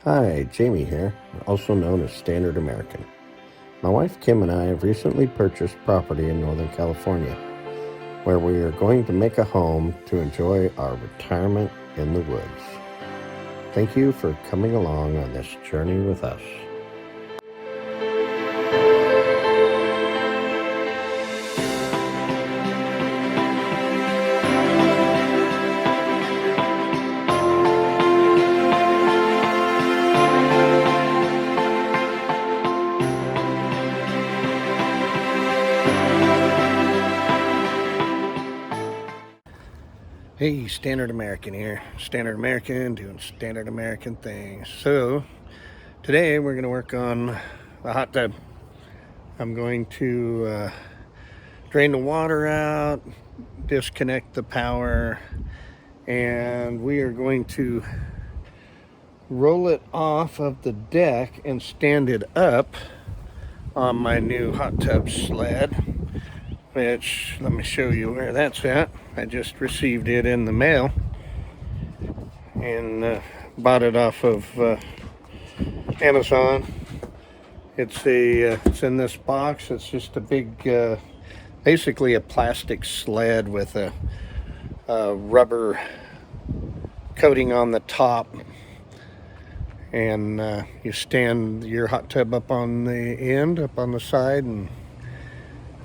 Hi, Jamie here, also known as Standard American. My wife Kim and I have recently purchased property in Northern California, where we are going to make a home to enjoy our retirement in the woods. Thank you for coming along on this journey with us. Hey, Standard American here. Standard American doing Standard American things. So today we're going to work on the hot tub. I'm going to drain the water out, disconnect the power, and we are going to roll it off of the deck and stand it up on my new hot tub sled, which, let me show you where that's at. I just received it in the mail and bought it off of Amazon. It's in this box. It's just a big, basically a plastic sled with a rubber coating on the top, and you stand your hot tub up on the end, up on the side, and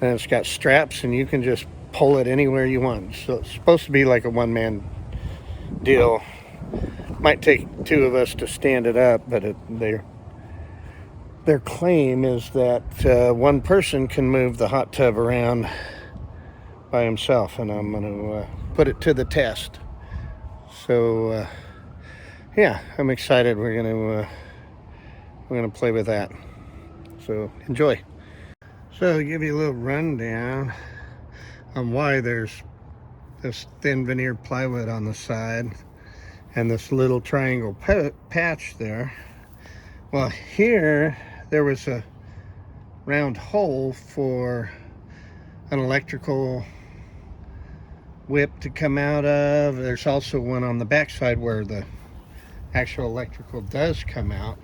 it's got straps, and you can just pull it anywhere you want. So it's supposed to be like a one-man deal. Might take two of us to stand it up, but their claim is that one person can move the hot tub around by himself, and I'm going to put it to the test. So yeah, I'm excited. We're gonna play with that. So enjoy. So to give you a little rundown on why there's this thin veneer plywood on the side and this little triangle patch there. Well, here there was a round hole for an electrical whip to come out of. There's also one on the back side where the actual electrical does come out,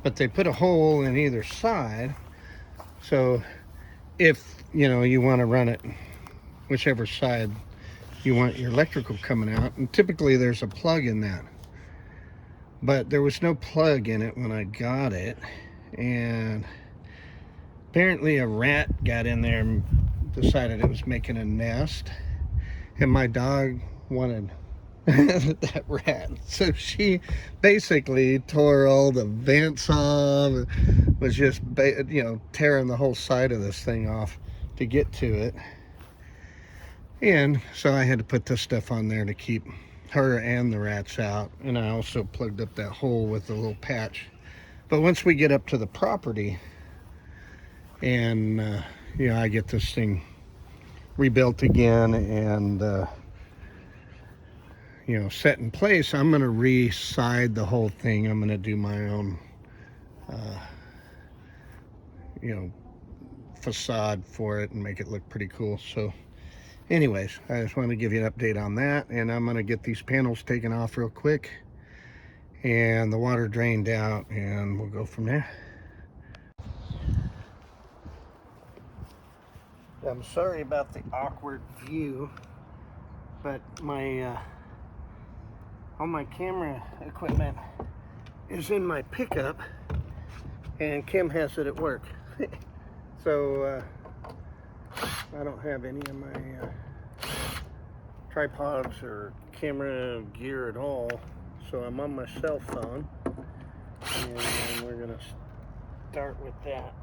but they put a hole in either side, so if you want to run it whichever side you want your electrical coming out, and typically there's a plug in that, but there was no plug in it when I got it, and apparently a rat got in there and decided it was making a nest, and my dog wanted that rat, so she basically tore all the vents off, was just tearing the whole side of this thing off to get to it. And so I had to put this stuff on there to keep her and the rats out, and I also plugged up that hole with the little patch. But once we get up to the property and I get this thing rebuilt again and set in place, I'm gonna re-side the whole thing. I'm gonna do my own facade for it and make it look pretty cool. So anyways, I just want to give you an update on that, and I'm gonna get these panels taken off real quick and the water drained out, and we'll go from there. I'm sorry about the awkward view, but my all my camera equipment is in my pickup, and Kim has it at work. So I don't have any of my tripods or camera gear at all. So I'm on my cell phone, and we're gonna start with that.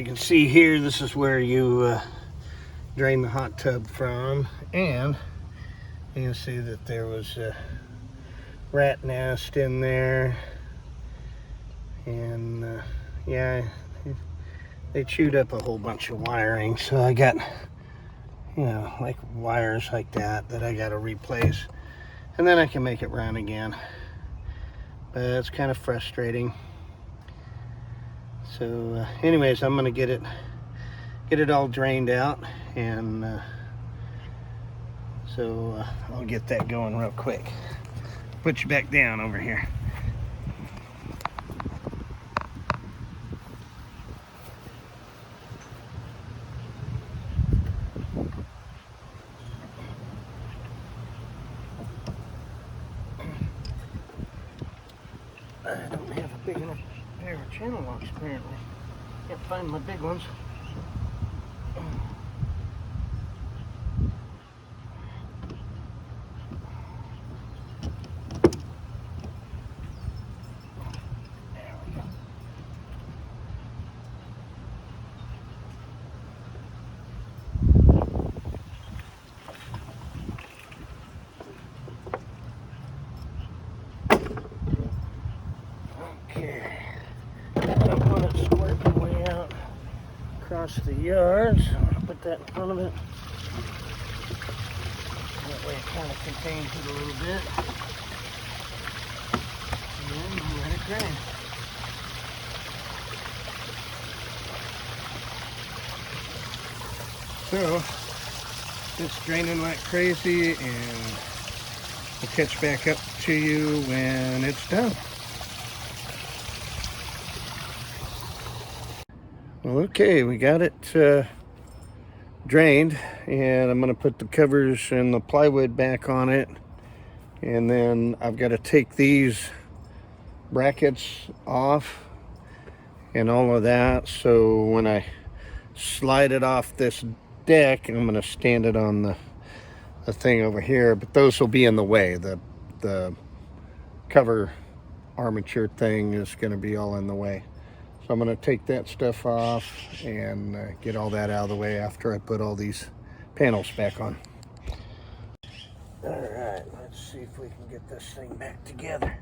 you can see here, this is where you drain the hot tub from, and you can see that there was a rat nest in there, and yeah, they chewed up a whole bunch of wiring, so I got, you know, like wires like that I got to replace, and then I can make it run again. But it's kind of frustrating. So anyways, I'm gonna get it all drained out, and so I'll get that going real quick. Put you back down over here. I don't have a big enough pair of channel locks apparently. Can't find my big ones. There we go. Okay. I'm going to squirt my way out across the yard, so I'm going to put that in front of it. That way it kind of contains it a little bit. And then let it drain. So, it's draining like crazy, and we'll catch back up to you when it's done. Well, okay, we got it drained, and I'm going to put the covers and the plywood back on it, and then I've got to take these brackets off and all of that, so when I slide it off this deck, I'm going to stand it on the thing over here, but those will be in the way. The cover armature thing is going to be all in the way. So I'm going to take that stuff off and get all that out of the way after I put all these panels back on. All right, let's see if we can get this thing back together.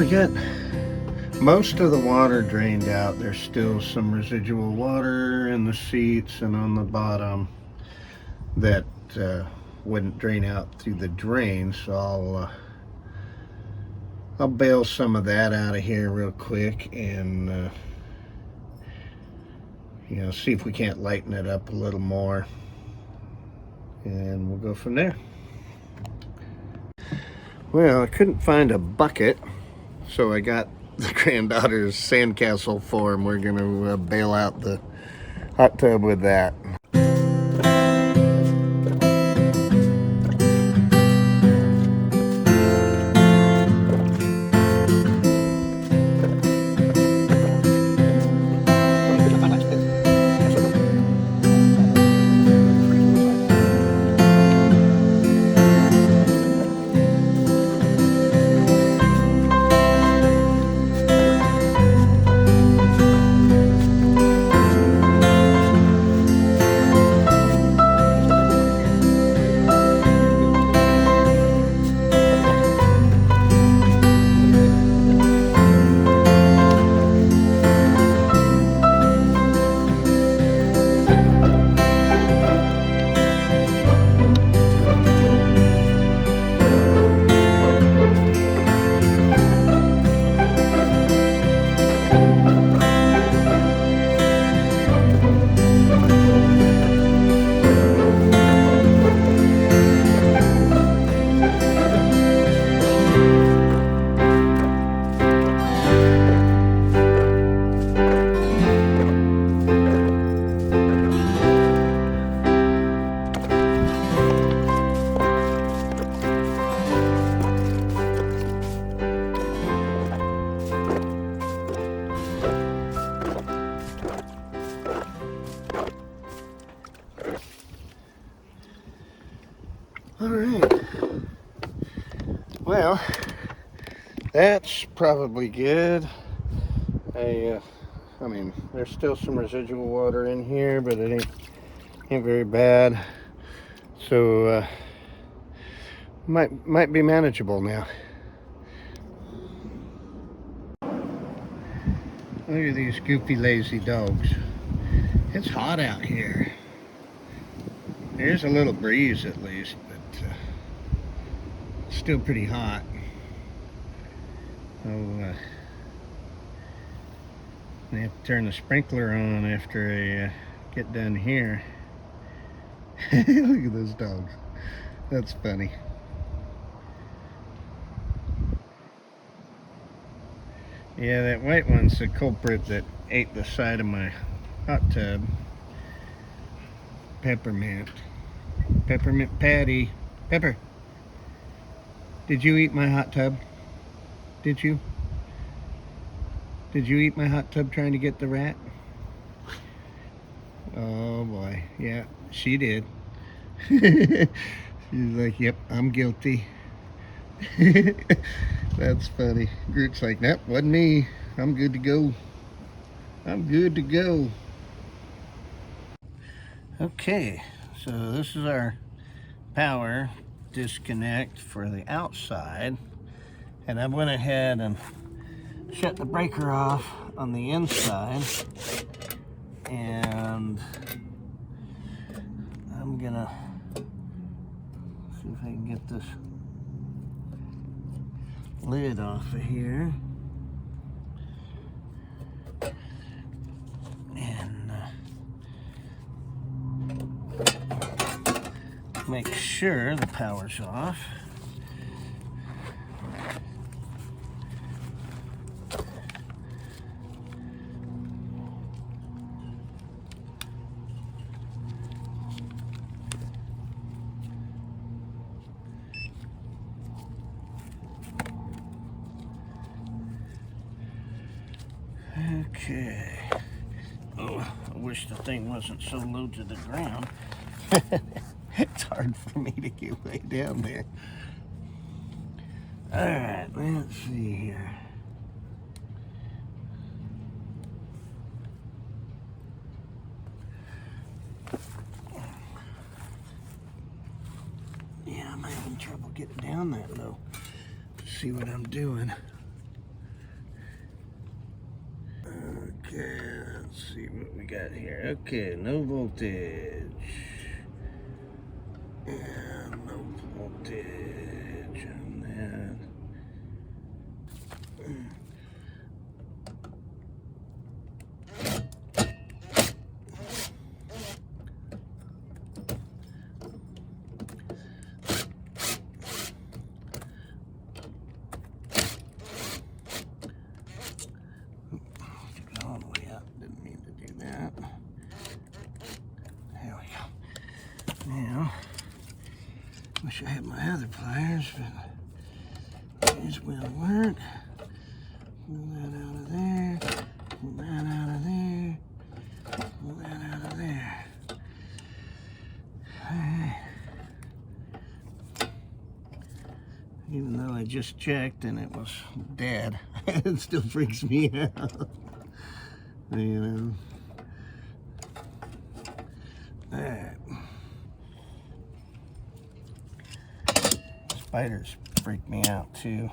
we got most of the water drained out. There's still some residual water in the seats and on the bottom that wouldn't drain out through the drain, so I'll bail some of that out of here real quick and you know, see if we can't lighten it up a little more, and we'll go from there. Well, I couldn't find a bucket, so I got the granddaughter's sandcastle form. We're gonna bail out the hot tub with that. All right. Well, that's probably good. I mean, there's still some residual water in here, but it ain't very bad. So might be manageable now. Look at these goofy, lazy dogs. It's hot out here. There's a little breeze at least, but it's still pretty hot. So I have to turn the sprinkler on after I get done here. Look at those dogs. That's funny. Yeah, that white one's the culprit that ate the side of my hot tub. Peppermint Patty. Pepper, did you eat my hot tub? Did you? Did you eat my hot tub trying to get the rat? Oh boy, yeah, she did. She's like, yep, I'm guilty. That's funny. Groot's like, nope, wasn't me. I'm good to go. I'm good to go. Okay, so this is our power disconnect for the outside, and I went ahead and shut the breaker off on the inside, and I'm gonna see if I can get this lid off of here. And make sure the power's off. Okay. Oh, I wish the thing wasn't so low to the ground. It's hard for me to get way down there. All right, let's see here. Yeah, I'm having trouble getting down that low. Let's see what I'm doing. Okay, let's see what we got here. Okay, no voltage. And no voltage. And then all the way up. Didn't mean to do that. There we go. Now, wish I had my other pliers, but these will work. Pull that out of there. Pull that out of there. Pull that out of there. Alright. Even though I just checked and it was dead, it still freaks me out. You know. Alright. Spiders freak me out too.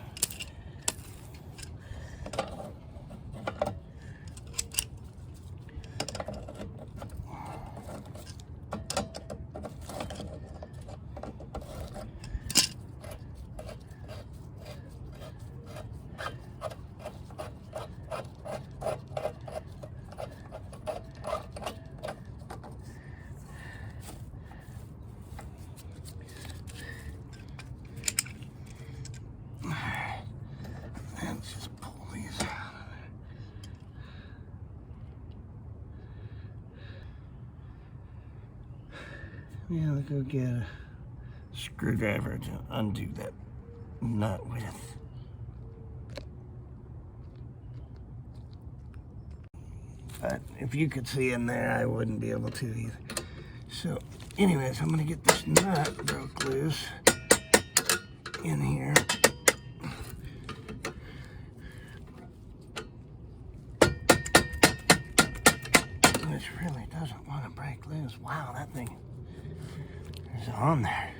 Let's just pull these out of there. Yeah, let's go get a screwdriver to undo that nut with. But if you could see in there, I wouldn't be able to either. So, anyways, I'm gonna get this nut broke loose in here. Which really doesn't want to break loose. Wow, that thing is on there.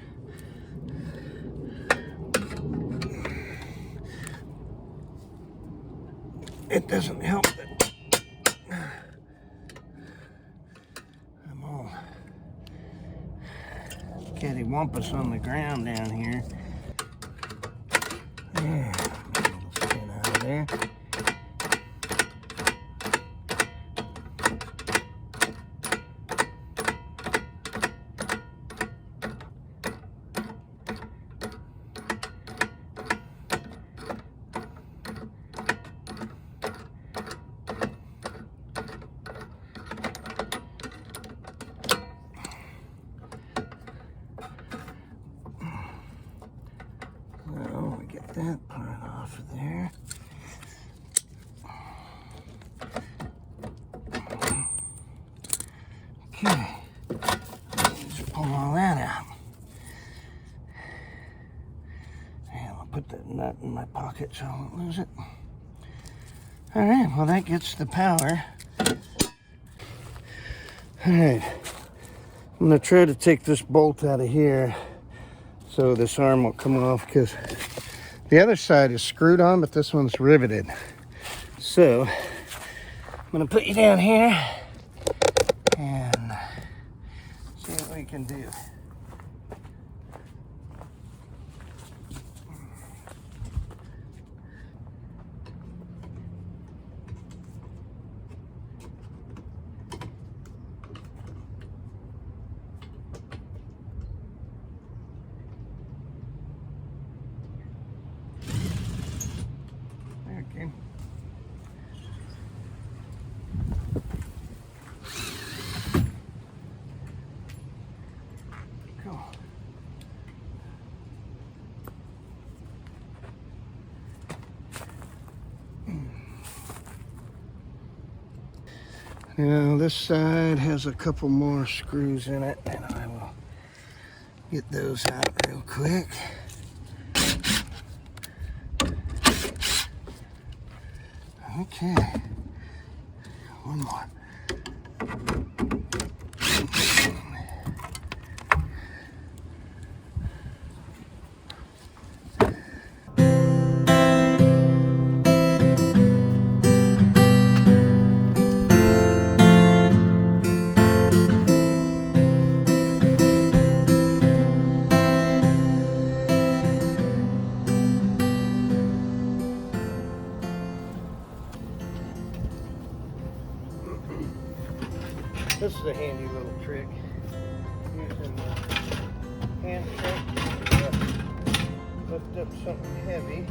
It doesn't help that I'm all cattywampus on the ground down here. Yeah, a little spin out of there. So we get that part off of there. Okay, let's pull all that out. And I'll put that nut in my pocket so I won't lose it. All right, well that gets the power. All right, I'm gonna try to take this bolt out of here so this arm won't come off, because the other side is screwed on, but this one's riveted. So I'm gonna put you down here and see what we can do. Okay. Cool. Now this side has a couple more screws in it, and I will get those out real quick. Okay, one more. This is a handy little trick. Using the hand check to lift up something heavy.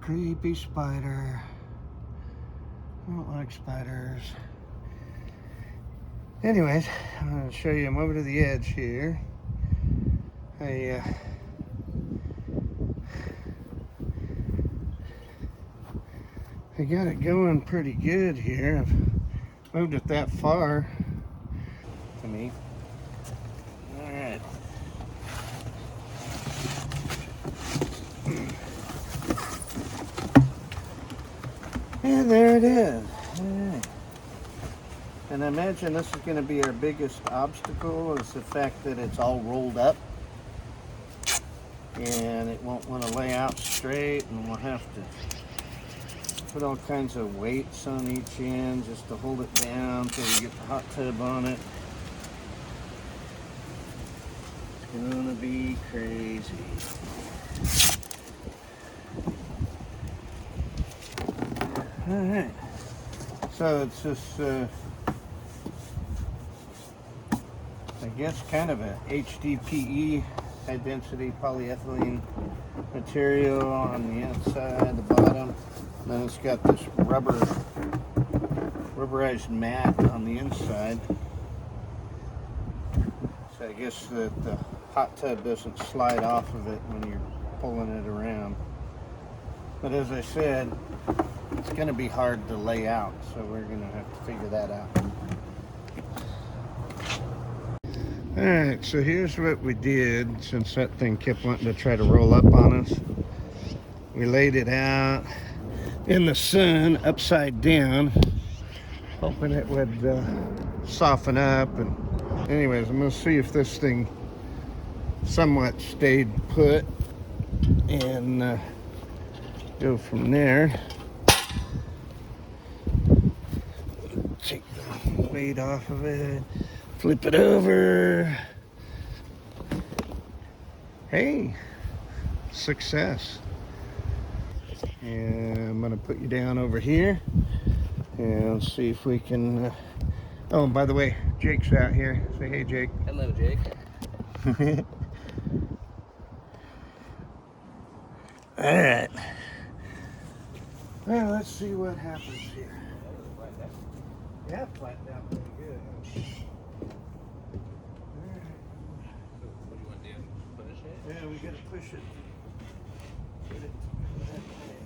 Creepy spider. I don't like spiders. Anyways, I'm going to show you. I'm over to the edge here. I got it going pretty good here. I've moved it that far to me. All right. And there it is. All right. And I imagine this is going to be our biggest obstacle, is the fact that it's all rolled up and it won't want to lay out straight, and we'll have to put all kinds of weights on each end just to hold it down until we get the hot tub on it. It's gonna be crazy. All right, so it's just I guess kind of a HDPE, high density polyethylene material on the outside, the bottom. And then it's got this rubberized mat on the inside. So I guess that the hot tub doesn't slide off of it when you're pulling it around. But as I said, it's going to be hard to lay out, so we're going to have to figure that out. Alright, so here's what we did since that thing kept wanting to try to roll up on us. We laid it out in the sun, upside down, hoping it would soften up. And anyways, I'm going to see if this thing somewhat stayed put and go from there. Take the weight off of it. Flip it over. Hey, success. And I'm gonna put you down over here and see if we can. Oh, and by the way, Jake's out here. Say hey, Jake. Hello, Jake. All right. Well, let's see what happens here. Yeah, flattened out pretty good. What do you want to do? Finish it? Yeah, we gotta push it. Get it that way.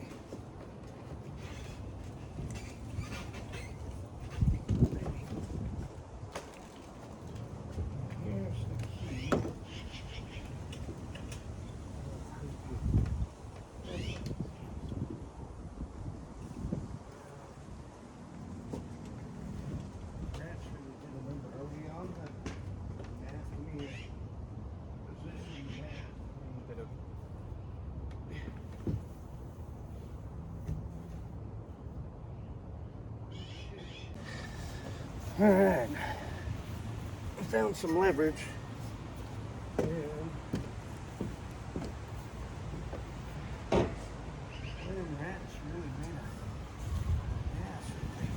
Here's the key. Actually, we did a number. Are we on the map? We position the map. All right. I found some leverage. And rats really made a ass of me.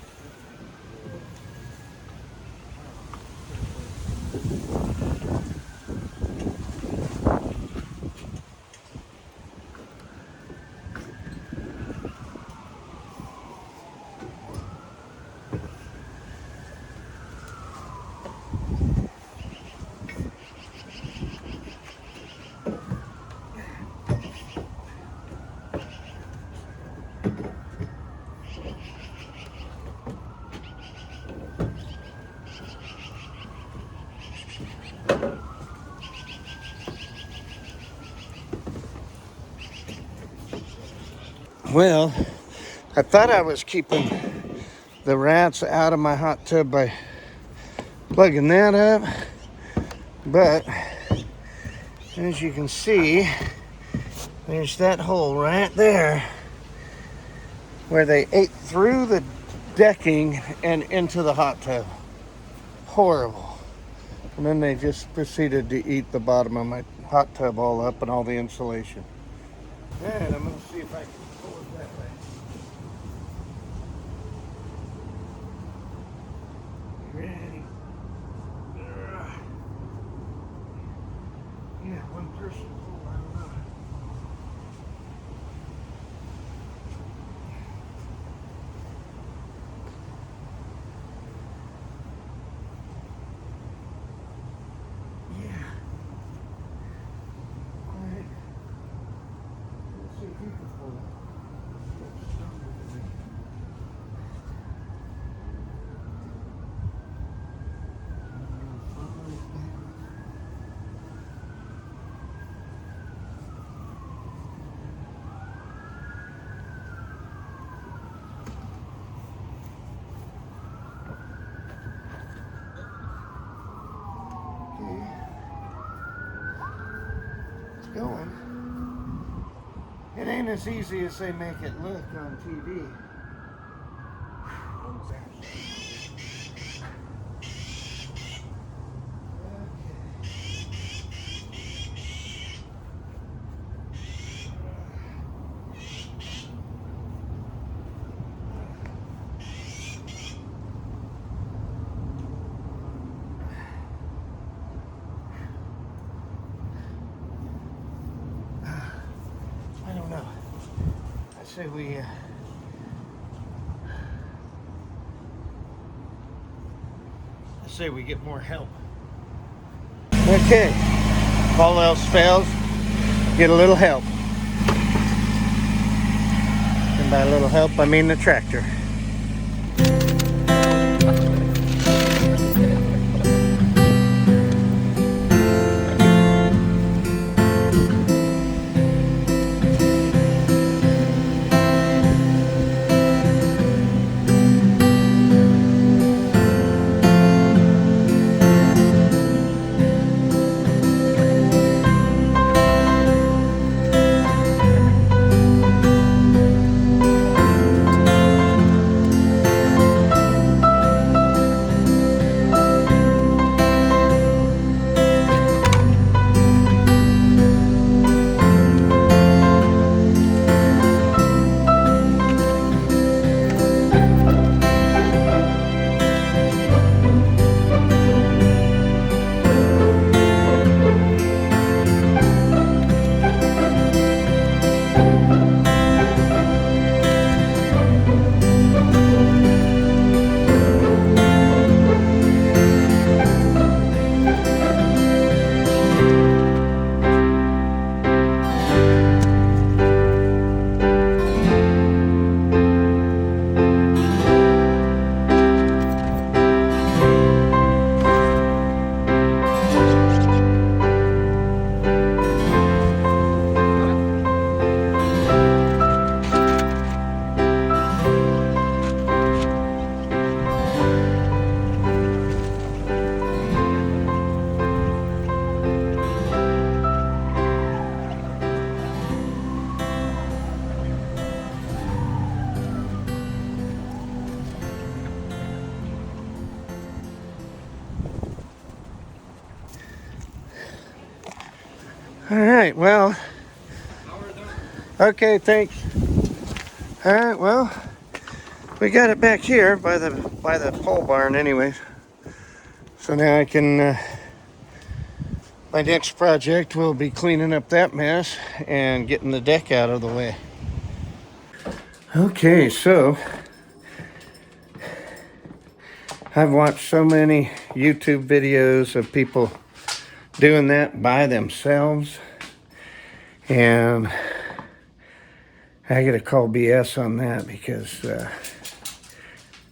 Well, I thought I was keeping the rats out of my hot tub by plugging that up, but as you can see, there's that hole right there where they ate through the decking and into the hot tub. Horrible. And then they just proceeded to eat the bottom of my hot tub all up and all the insulation. And I'm going to see if I can pull it that way. Ready? Yeah, one person pull, I don't know. Yeah. All right. Let's see if you can pull it. Okay. It's going. It ain't as easy as they make it look on TV. I don't know. I say we get more help. Okay. If all else fails, get a little help. And by a little help, I mean the tractor. All right, well, okay, thanks. All right, well, we got it back here by the pole barn anyways. So now I can, my next project will be cleaning up that mess and getting the deck out of the way. Okay, so I've watched so many YouTube videos of people doing that by themselves, and I gotta call BS on that because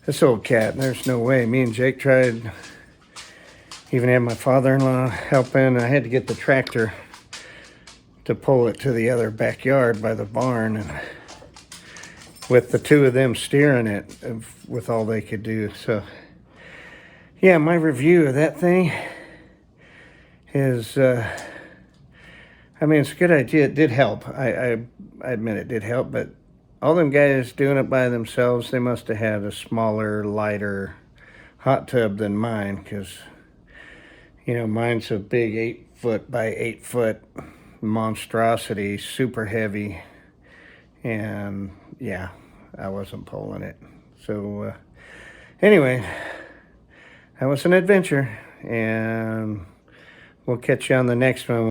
this old cat, there's no way. Me and Jake tried, even had my father-in-law helping. I had to get the tractor to pull it to the other backyard by the barn, and with the two of them steering it with all they could do. So yeah, my review of that thing is, I mean, it's a good idea. It did help. I admit it did help, but all them guys doing it by themselves, they must have had a smaller, lighter hot tub than mine, because, you know, mine's a big 8-foot by 8-foot monstrosity, super heavy, and yeah, I wasn't pulling it. So anyway, that was an adventure, and we'll catch you on the next one.